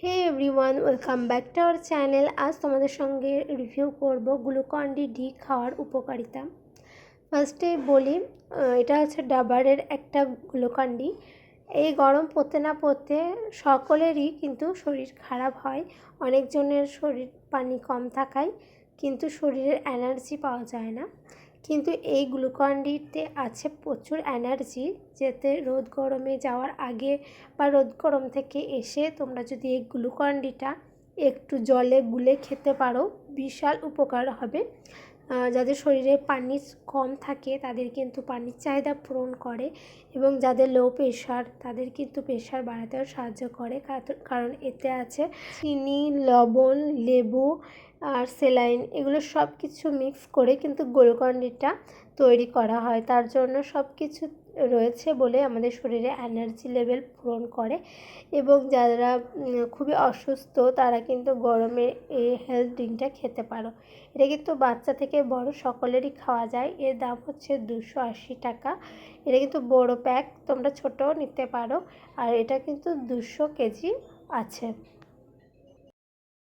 Hey everyone, welcome back to our channel. আজ তোমাদের সঙ্গে রিভিউ করব গ্লুকন-ডি খাওয়ার উপকারিতা। ফার্স্টে বলি, এটা হচ্ছে ডাবরের একটা গ্লুকন-ডি। এই গরম পড়তে না পড়তে সকলেরই কিন্তু শরীর খারাপ হয়। অনেকজনের শরীর পানি কম থাকায় কিন্তু শরীরের এনার্জি পাওয়া যায় না, কিন্তু এই গ্লুকন-ডিতে আছে প্রচুর এনার্জি, যেতে রোদ গরমে যাওয়ার আগে বা রোদ গরম থেকে এসে তোমরা যদি এই গ্লুকন-ডিটা একটু জলে গুলে খেতে পারো, বিশাল উপকার হবে। যাদের শরীরে পানি কম থাকে তাদের কিন্তু পানির চাহিদা পূরণ করে, এবং যাদের লো প্রেশার তাদের কিন্তু প্রেশার বাড়াতেও সাহায্য করে, কারণ এতে আছে চিনি, লবণ, লেবু আর স্যালাইন, এগুলো সব কিছু মিক্স করে কিন্তু গ্লুকন-ডিটা তৈরি করা হয়। তার জন্য সব কিছু রয়েছে বলে আমাদের শরীরে এনার্জি লেভেল পূরণ করে। এবং যারা খুবই অসুস্থ তারা কিন্তু গরমে এই হেলথ ড্রিঙ্কটা খেতে পারো। এটা কিন্তু বাচ্চা থেকে বড় সকলেরই খাওয়া যায়। এর দাম হচ্ছে 280 টাকা। এটা কিন্তু বড় প্যাক, তোমরা ছোটও নিতে পারো। আর এটা কিন্তু 200 কেজি আছে।